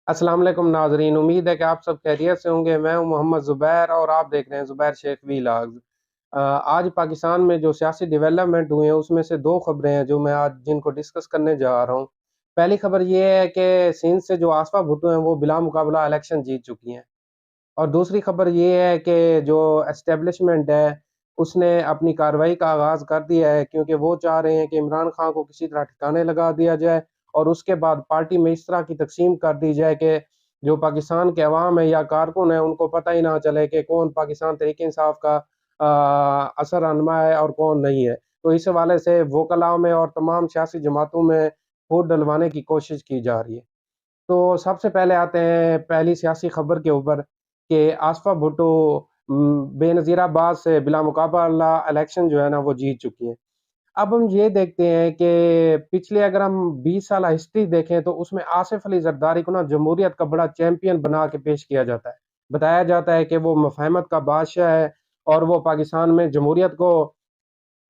अस्सलाम वालेकुम नाजरीन। उम्मीद है कि आप सब खैरियत से होंगे। मैं हूं मोहम्मद ज़ुबैर और आप देख रहे हैं ज़ुबैर शेख व्लॉग्स। आज पाकिस्तान में जो सियासी डेवलपमेंट हुए हैं उसमें से दो खबरें हैं जो मैं आज जिनको डिस्कस करने जा रहा हूं। पहली खबर ये है कि सिंध से जो आसफा भुट्टो हैं वो बिला मुकाबला इलेक्शन जीत चुकी हैं। और दूसरी खबर ये है कि जो एस्टेब्लिशमेंट है उसने अपनी कार्रवाई का आगाज कर दिया है, क्योंकि वो चाह रहे हैं कि इमरान खान को किसी तरह ठिकाने लगा दिया जाए और उसके बाद पार्टी में इस तरह की तकसीम कर दी जाए कि जो पाकिस्तान के अवाम है या कारकुन है उनको पता ही ना चले कि कौन पाकिस्तान तहरीक इंसाफ का असर आनमा है और कौन नहीं है। तो इस हवाले से वकलाओं में और तमाम सियासी जमातों में फूट डलवाने की कोशिश की जा रही है। तो सबसे पहले आते हैं पहली सियासी खबर के ऊपर कि आसफा भुट्टो बेनज़ीराबाद से बिला मुकाबला इलेक्शन जो है ना वो जीत चुकी हैं। अब हम ये देखते हैं कि पिछले अगर हम 20 साल हिस्ट्री देखें तो उसमें आसिफ अली जरदारी को ना जमहूरियत का बड़ा चैंपियन बना के पेश किया जाता है। बताया जाता है कि वो मफाहमत का बादशाह है और वो पाकिस्तान में जमहूरियत को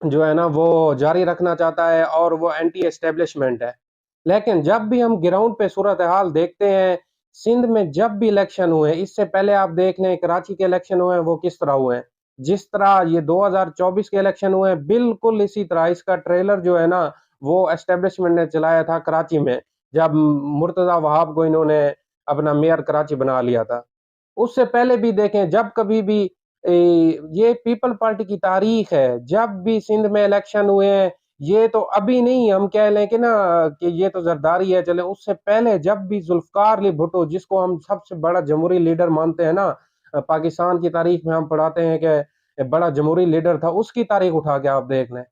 जो है ना वो जारी रखना चाहता है और वो एंटी एस्टेब्लिशमेंट है। लेकिन जब भी हम ग्राउंड पे सूरत हाल देखते हैं, सिंध में जब भी इलेक्शन हुए, इससे पहले आप देख लें कराची के इलेक्शन हुए हैं वो किस तरह हुए हैं। जिस तरह ये 2024 के इलेक्शन हुए हैं बिल्कुल इसी तरह इसका ट्रेलर जो है ना वो एस्टेब्लिशमेंट ने चलाया था कराची में, जब मुर्तजा वहाब को इन्होंने अपना मेयर कराची बना लिया था। उससे पहले भी देखें जब कभी भी ये पीपल पार्टी की तारीख है, जब भी सिंध में इलेक्शन हुए हैं, ये तो अभी नहीं हम कह लें कि ना कि ये तो जरदारी है चले, उससे पहले जब भी जुल्फकार अली भुट्टो जिसको हम सबसे बड़ा जमहूरी लीडर मानते हैं ना, पाकिस्तान की तारीख में हम पढ़ाते हैं कि बड़ा जमहूरी लीडर था, उसकी तारीख उठा के आप देख लें।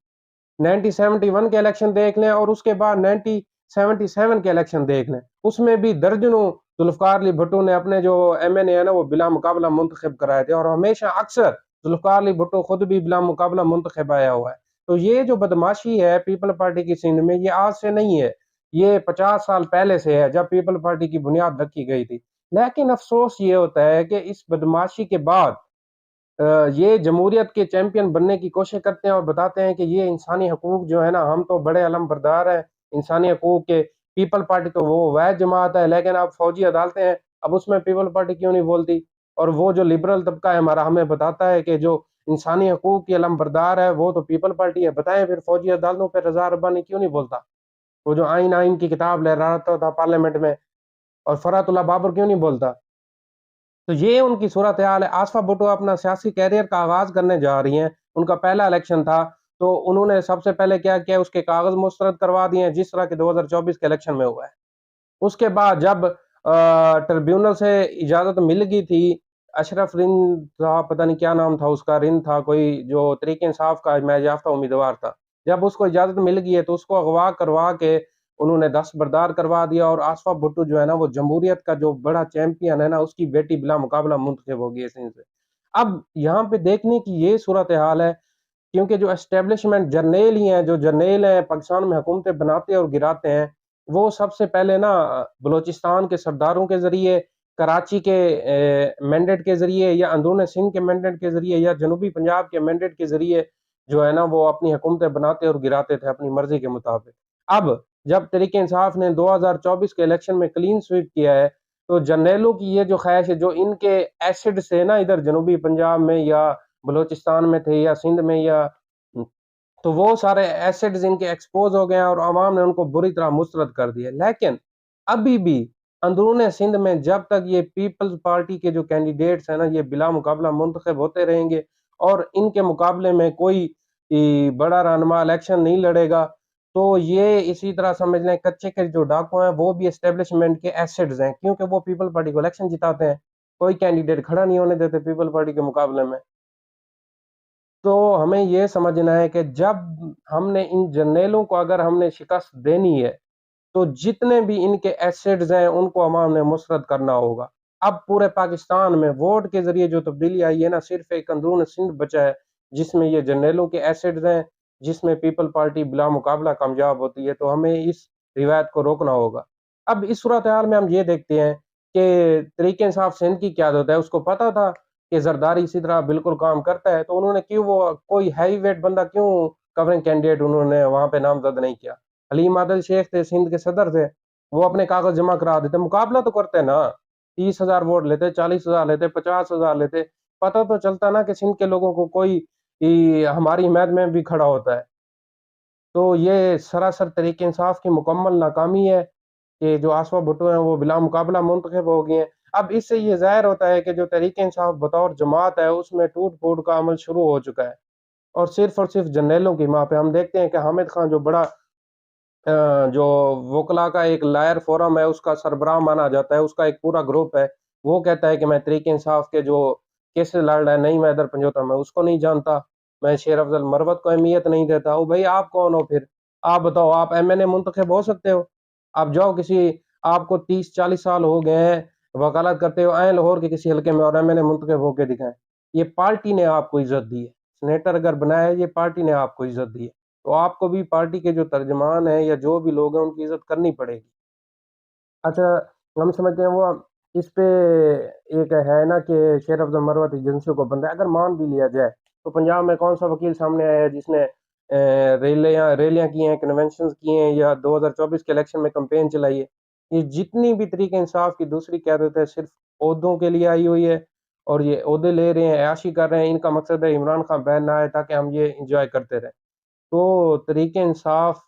1971 के इलेक्शन देख लें और उसके बाद 1977 के इलेक्शन देख लें, उसमें भी दर्जनों जुल्फकार अली भुट्टो ने अपने जो एमएनए है ना वो बिला मुकाबला मुंतखब कराए थे और हमेशा अक्सर जुल्फकार अली भुट्टो खुद भी बिला मुकाबला मुंतखब आया हुआ है। तो ये जो बदमाशी है पीपल पार्टी की सिंध में ये आज से नहीं है, ये 50 साल पहले से है जब पीपल पार्टी की बुनियाद रखी गई थी। लेकिन अफसोस ये होता है कि इस बदमाशी के बाद ये जमहूरियत के चैंपियन बनने की कोशिश करते हैं और बताते हैं कि ये इंसानी हकूक जो है ना हम तो बड़े अलम बरदार हैं इंसानी हकूक के। पीपल पार्टी तो वो वह जमात है, लेकिन अब फौजी अदालतें हैं, अब उसमें पीपल पार्टी क्यों नहीं बोलती? और वो जो लिबरल तबका है हमारा हमें बताता है कि जो इंसानी हकूक की अलम बरदार है वो तो पीपल पार्टी है, बताएं फिर फौजी अदालतों पर रजा रब्बानी क्यों नहीं बोलता? वो जो आइन आइन की किताब लहराता था पार्लियामेंट में, और फरातुल्लाह बाबर क्यों नहीं बोलता? तो ये उनकी सूरत हाल है। आसफा भुट्टो अपना सियासी कैरियर का आगाज करने जा रही हैं, उनका पहला इलेक्शन था, तो उन्होंने सबसे पहले क्या किया उसके कागज मुस्तरद करवा दिए हैं जिस तरह के 2024 के इलेक्शन में हुआ है। उसके बाद जब ट्रिब्यूनल से इजाजत मिल गई थी, अशरफ रिंद था, पता नहीं क्या नाम था उसका, रिंद था कोई जो तरीके इंसाफ का हिमायत याफ्ता उम्मीदवार था, जब उसको इजाजत मिल गई है तो उसको अगवा करवा के उन्होंने दस्तबरदार करवा दिया और आसफा भुट्टो जो है ना वो जमहूरियत का जो बड़ा चैंपियन है ना उसकी बेटी बिला मुकाबला मुंतखब हो गई है सिंध से। अब यहाँ पे देखने की ये सूरत हाल है, क्योंकि जो एस्टेब्लिशमेंट जर्नेल ही हैं, जो जर्नेल हैं पाकिस्तान में हुकूमतें बनाते और गिराते हैं, वो सबसे पहले ना बलोचिस्तान के सरदारों के जरिए, कराची के मैंडेट के जरिए या अंदरून सिंध के मैंडेट के जरिए या जनूबी पंजाब के मैंडेट के जरिए जो है ना वो अपनी हुकूमतें बनाते और गिराते थे अपनी मर्जी के मुताबिक। अब जब तरीके इंसाफ ने 2024 के इलेक्शन में क्लीन स्वीप किया है, तो जर्नेलों की ये जो ख्वाहिश है जो इनके एसिड से ना इधर जनूबी पंजाब में या बलोचिस्तान में थे या सिंध में या, तो वो सारे एसिड्स इनके एक्सपोज हो गए हैं और अवाम ने उनको बुरी तरह मुस्तरद कर दिया। लेकिन अभी भी अंदरून सिंध में जब तक ये पीपल्स पार्टी के जो कैंडिडेट्स हैं ना ये बिला मुकाबला मुंतखब होते रहेंगे और इनके मुकाबले में कोई बड़ा रहनुमा इलेक्शन नहीं लड़ेगा, तो ये इसी तरह समझ लें कच्चे के जो डाकू हैं वो भी एस्टेब्लिशमेंट के एसिड्स हैं, क्योंकि वो पीपल पार्टी को इलेक्शन जिताते हैं, कोई कैंडिडेट खड़ा नहीं होने देते पीपल पार्टी के मुकाबले में। तो हमें ये समझना है कि जब हमने इन जर्नेलों को अगर हमने शिकस्त देनी है, तो जितने भी इनके एसेट्स हैं उनको अवाम ने मुस्तरद करना होगा। अब पूरे पाकिस्तान में वोट के जरिए जो तब्दीली आई है ना, सिर्फ एक अंदरून सिंध बचा है जिसमें ये जर्नेलों के एसेट्स हैं, जिसमें पीपल पार्टी बिला मुकाबला कामयाब होती है, तो हमें इस रिवायत को रोकना होगा। अब इस सूरत हाल में हम ये देखते हैं कि तरीके इंसाफ सिंध की क्यादत है, उसको पता था कि जरदारी इसी तरह बिल्कुल काम करता है, तो उन्होंने क्यों वो कोई हैवी वेट बंदा क्यों कवरिंग कैंडिडेट उन्होंने वहां पे नामजद नहीं किया? हलीम आदल शेख थे, सिंध के सदर थे, वो अपने कागज जमा करा देते, मुकाबला तो करते ना, 30,000 वोट लेते, 40,000 लेते, 50,000 लेते, पता तो चलता ना कि सिंध के लोगों को कोई हमारी हिमायत में भी खड़ा होता है। तो ये सरासर तरीके इंसाफ की मुकम्मल नाकामी है कि जो आसवा भुट्टो हैं वो बिला मुकाबला मुंतखब हो गए हैं। अब इससे ये जाहिर होता है कि जो तहरीक इंसाफ बतौर जमात है उसमें टूट फूट का अमल शुरू हो चुका है, और सिर्फ जर्नैलों की माँ पे हम देखते हैं कि हामिद खान जो बड़ा जो वकला का एक लायर फोरम है उसका सरबराह माना जाता है, उसका एक पूरा ग्रुप है, वो कहता है कि मैं तहरीक इंसाफ के जो केसेस लड़ रहा है, नहीं मैं इधर पंजोता, मैं उसको नहीं जानता, मैं शेर अफजल मरवत को अहमियत नहीं देता। ओ भाई आप कौन हो फिर? आप बताओ, आप एमएनए मुंतखब हो सकते हो? आप जाओ किसी, आपको 30-40 साल हो गए हैं वकालत करते हो, आए लाहौर के किसी हल्के में और एमएनए मुंतखब होकर दिखाएं। ये पार्टी ने आपको इज्जत दी है, सेनेटर अगर बनाया है ये पार्टी ने आपको इज्जत दी है, तो आपको भी पार्टी के जो तर्जमान है या जो भी लोग हैं उनकी इज्जत करनी पड़ेगी। अच्छा, हम समझते हैं वो इस पे एक है ना कि शेर अफजल मरवत एजेंसियों को बंदा है, अगर मान भी लिया जाए तो पंजाब में कौन सा वकील सामने आया है जिसने रैलियां की हैं, कन्वेंशन किए हैं या 2024 के इलेक्शन में कंपेन चलाई है? ये जितनी भी तरीके इंसाफ की दूसरी क्यादत है सिर्फ ओहदों के लिए आई हुई है, और ये ओहदे ले रहे हैं, ऐशी कर रहे हैं, इनका मकसद है इमरान खान बैन ना आए ताकि हम ये इंजॉय करते रहें। तो तरीके इंसाफ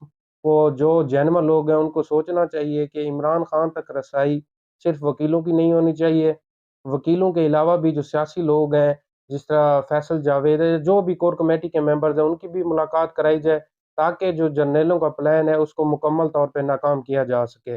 को जो जैनमन लोग हैं उनको सोचना चाहिए कि इमरान खान तक रसाई सिर्फ वकीलों की नहीं होनी चाहिए, वकीलों के अलावा भी जो सियासी लोग हैं जिस तरह फैसल जावेद है, जो भी कोर कमेटी के मेंबर्स हैं उनकी भी मुलाकात कराई जाए ताकि जो जर्नैलों का प्लान है उसको मुकम्मल तौर पे नाकाम किया जा सके।